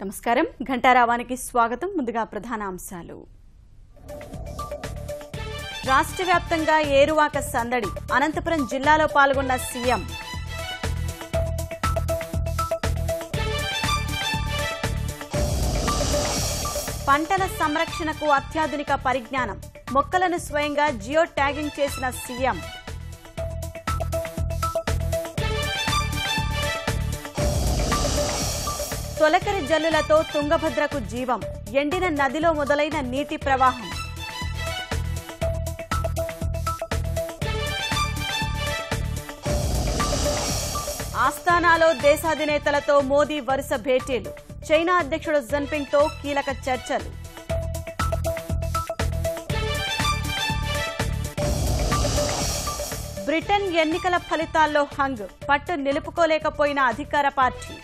నమస్కారం ఘంటారావానికి స్వాగతం. ముందుగా ప్రధాన అంశాలు. రాష్ట్ర వ్యాప్తంగా ఏరువాక సందడి. అనంతపురం జిల్లాలో పాల్గొన్న సీఎం. పంటల సంరక్షణకు అత్యాధునిక పరిజ్ఞానం. మొక్కలను స్వయంగా జియో ట్యాగింగ్ చేసిన సీఎం. తొలకరి జల్లులతో తుంగభద్రకు జీవం. ఎండిన నదిలో మొదలైన నీటి ప్రవాహం. ఆస్థానాలో దేశాధినేతలతో మోదీ వరుస భేటీలు. చైనా అధ్యక్షుడు జిన్పింగ్ తో కీలక చర్చలు. బ్రిటన్ ఎన్నికల ఫలితాల్లో హంగ్. పట్టు నిలుపుకోలేకపోయిన అధికార పార్టీ.